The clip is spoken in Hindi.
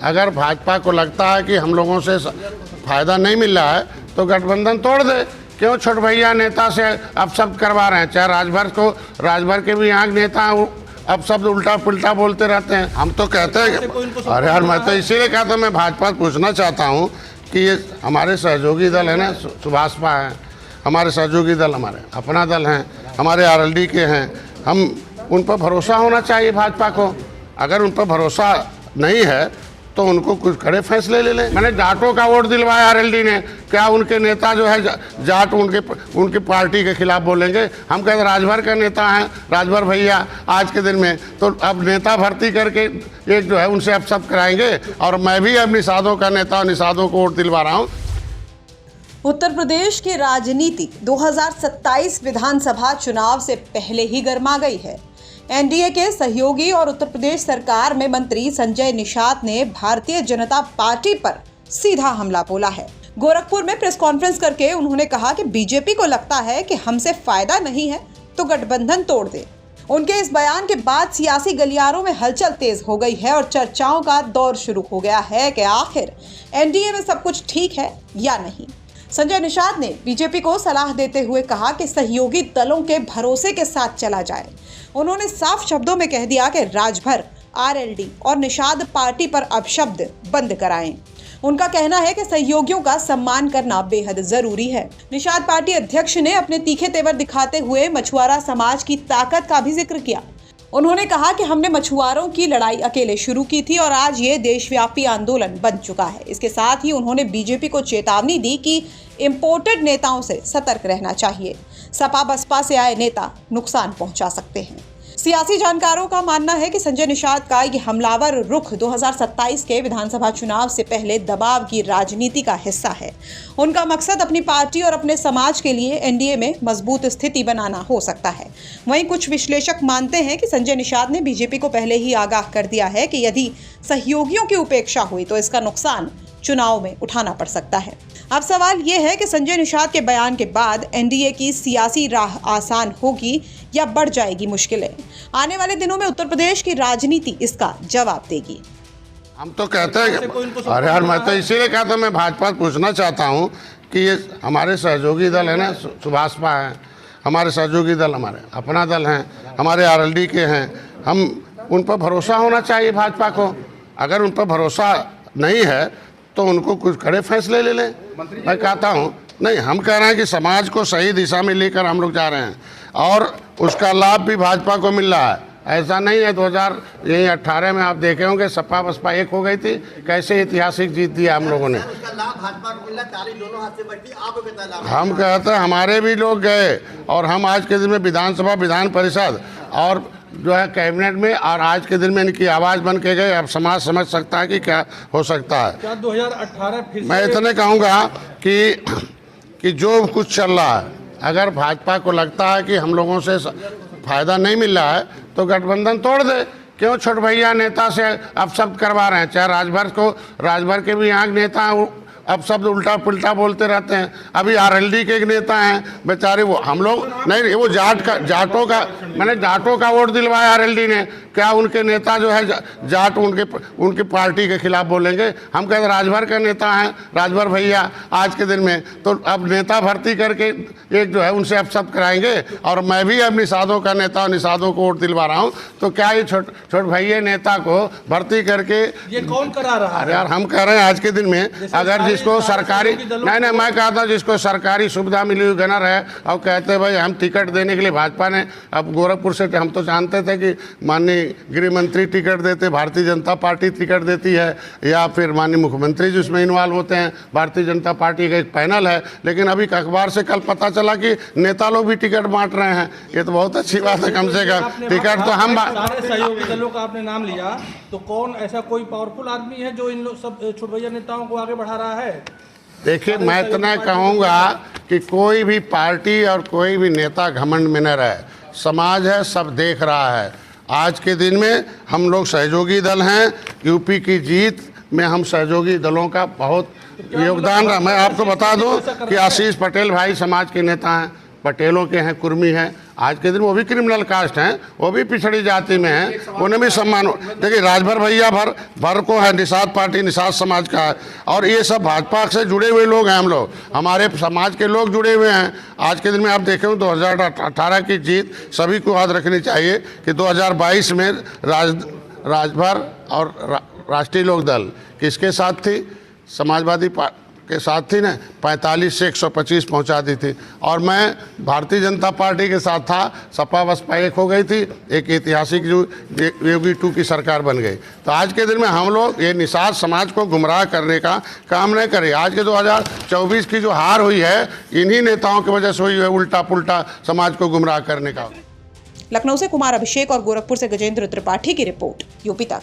अगर भाजपा को लगता है कि हम लोगों से फायदा नहीं मिल रहा है तो गठबंधन तोड़ दे। क्यों छोट भैया नेता से अब सब करवा रहे हैं? चाहे राजभर के भी यहाँ नेता अब शब्द उल्टा पुल्टा बोलते रहते हैं। हम तो कहते हैं, अरे यार मैं तो इसीलिए कहता हूँ, मैं भाजपा पूछना चाहता हूँ कि ये हमारे सहयोगी दल है ना, सुभाषपा है, हमारे सहयोगी दल, हमारे अपना दल हैं, हमारे आरएलडी के हैं, हम उन पर भरोसा होना चाहिए भाजपा को। अगर उन पर भरोसा नहीं है तो उनको कुछ कड़े फैसले ले लें। मैंने जाटों का वोट दिलवाया आरएलडी ने, क्या उनके नेता जो है जाट उनकी पार्टी के खिलाफ बोलेंगे? हम कहते राजभर का नेता हैं, राजभर भैया आज के दिन में, तो अब नेता भर्ती करके एक जो है उनसे अब सब कराएंगे। और मैं भी अब निषादों का नेता और निषादों को वोट दिलवा रहा हूँ। उत्तर प्रदेश की राजनीति 2027 विधानसभा चुनाव से पहले ही गर्मा गई है। एनडीए के सहयोगी और उत्तर प्रदेश सरकार में मंत्री संजय निषाद ने भारतीय जनता पार्टी पर सीधा हमला बोला है। गोरखपुर में प्रेस कॉन्फ्रेंस करके उन्होंने कहा कि बीजेपी को लगता है कि हमसे फायदा नहीं है तो गठबंधन तोड़ दे। उनके इस बयान के बाद सियासी गलियारों में हलचल तेज हो गई है और चर्चाओं का दौर शुरू हो गया है कि आखिर एनडीए में सब कुछ ठीक है या नहीं। संजय निषाद ने बीजेपी को सलाह देते हुए कहा कि सहयोगी दलों के भरोसे के साथ चला जाए। उन्होंने साफ शब्दों में कह दिया कि राजभर, आरएलडी और निषाद पार्टी पर अपशब्द बंद कराएं। उनका कहना है कि सहयोगियों का सम्मान करना बेहद जरूरी है। निषाद पार्टी अध्यक्ष ने अपने तीखे तेवर दिखाते हुए मछुआरा समाज की ताकत का भी जिक्र किया। उन्होंने कहा कि हमने मछुआरों की लड़ाई अकेले शुरू की थी और आज ये देशव्यापी आंदोलन बन चुका है। इसके साथ ही उन्होंने बीजेपी को चेतावनी दी कि इंपोर्टेड नेताओं से सतर्क रहना चाहिए। सपा बसपा से आए नेता नुकसान पहुंचा सकते हैं। सियासी जानकारों का मानना है कि संजय निषाद का ये हमलावर रुख 2027 के विधानसभा चुनाव से पहले दबाव की राजनीति का हिस्सा है। उनका मकसद अपनी पार्टी और अपने समाज के लिए एनडीए में मजबूत स्थिति बनाना हो सकता है। वहीं कुछ विश्लेषक मानते हैं कि संजय निषाद ने बीजेपी को पहले ही आगाह कर दिया है कि यदि सहयोगियों की उपेक्षा हुई तो इसका नुकसान चुनाव में उठाना पड़ सकता है। अब सवाल ये है कि संजय निषाद के बयान के बाद एनडीए की सियासी राह आसान होगी या बढ़ जाएगी मुश्किलें। आने वाले दिनों में उत्तर प्रदेश की राजनीति इसका जवाब देगी। हम तो कहते हैं, अरे यार मैं तो इसीलिए कहता हूँ, मैं भाजपा पूछना चाहता हूँ कि ये हमारे सहयोगी दल है ना, सुभाषपा है, हमारे सहयोगी दल, हमारे अपना दल हैं, हमारे आरएलडी के हैं, हम उन पर भरोसा होना चाहिए भाजपा को। अगर उन पर भरोसा नहीं है तो उनको कुछ कड़े फैसले ले लें। मैं कहता हूँ नहीं, हम कह रहे हैं कि समाज को सही दिशा में लेकर हम लोग जा रहे हैं और उसका लाभ भी भाजपा को मिल रहा है। ऐसा नहीं है 2018 में आप देखे होंगे सपा बसपा एक हो गई थी, कैसे ऐतिहासिक जीत दिया हम लोगों ने। हम कहते हैं हमारे भी लोग गए और हम आज के दिन में विधानसभा, विधान परिषद और जो है कैबिनेट में, और आज के दिन में इनकी आवाज़ बन के गए। अब समाज समझ सकता है कि क्या हो सकता है। क्या 2018 फिर मैं इतने कहूँगा कि जो कुछ चल रहा है, अगर भाजपा को लगता है कि हम लोगों से फायदा नहीं मिल रहा है तो गठबंधन तोड़ दे। क्यों छोट भैया नेता से अब सब करवा रहे हैं? चाहे राजभर के भी यहाँ नेता अब शब्द उल्टा पुल्टा बोलते रहते हैं। अभी आरएलडी के एक नेता हैं बेचारे, वो हम लोग नहीं, वो मैंने जाटों का वोट दिलवाया आरएलडी ने, क्या उनके नेता जो है जाट उनकी पार्टी के खिलाफ बोलेंगे? हम कहते राजभर का नेता हैं, राजभर भैया आज के दिन में, तो अब नेता भर्ती करके एक जो है उनसे अब सब कराएंगे। और मैं भी अब निषादों का नेता और निषादों को वोट दिलवा रहा हूँ। तो क्या ये छोट भैया नेता को भर्ती करके ये कौन करा रहा है? अरे यार हम कह रहे हैं आज के दिन में, अगर जिसको सरकारी नहीं, मैं कहता हूँ जिसको सरकारी सुविधा मिली हुई गनर है और कहते भाई हम टिकट देने के लिए भाजपा ने, अब गोरखपुर से हम तो जानते थे कि माननीय गृह मंत्री टिकट देते, भारतीय जनता पार्टी टिकट देती है, या फिर माननीय मुख्यमंत्री जिसमें इन्वॉल्व होते हैं, भारतीय जनता पार्टी का एक पैनल है। लेकिन अभी अखबार से कल पता चला कि नेता लोग भी टिकट बांट रहे हैं। ये तो बहुत अच्छी बात है, कम से कम टिकट तो हम सारे सहयोगी दलों का आपने नाम लिया, तो कौन ऐसा कोई पावरफुल आदमी है जो इन सब छोट भैया नेताओं को आगे बढ़ा रहा है? देखिए, मैं इतना कहूँगा कि कोई भी पार्टी और कोई भी नेता घमंड में न रहे। समाज है, सब देख रहा है। आज के दिन में हम लोग सहयोगी दल हैं। यूपी की जीत में हम सहयोगी दलों का बहुत योगदान रहा। मैं आपको बता दूं कि आशीष पटेल भाई समाज के नेता हैं, पटेलों के हैं, कुर्मी हैं। आज के दिन वो भी क्रिमिनल कास्ट हैं, वो भी पिछड़ी जाति में हैं, उन्हें भी सम्मान। देखिए राजभर भैया भर को है, निषाद पार्टी निषाद समाज का है, और ये सब भाजपा से जुड़े हुए लोग हैं। हम लोग हमारे समाज के लोग जुड़े हुए हैं। आज के दिन में आप देखें 2018 की जीत सभी को याद रखनी चाहिए कि 2022 में राजभर और राष्ट्रीय लोक दल किसके साथ थी? समाजवादी पार्टी के साथ थी ना, 45 से 125 पहुंचा दी थी। और मैं भारतीय जनता पार्टी के साथ था, सपा बसपा एक हो गई थी, एक ऐतिहासिक जो योगी 2 की सरकार बन गई। तो आज के दिन में हम लोग ये निषाद समाज को गुमराह करने का काम नहीं करें। आज के 2024 की जो हार हुई है इन्हीं नेताओं की वजह से हुई है, उल्टा पुल्टा समाज को गुमराह करने का। लखनऊ से कुमार अभिषेक और गोरखपुर से गजेंद्र त्रिपाठी की रिपोर्ट, यूपी तक।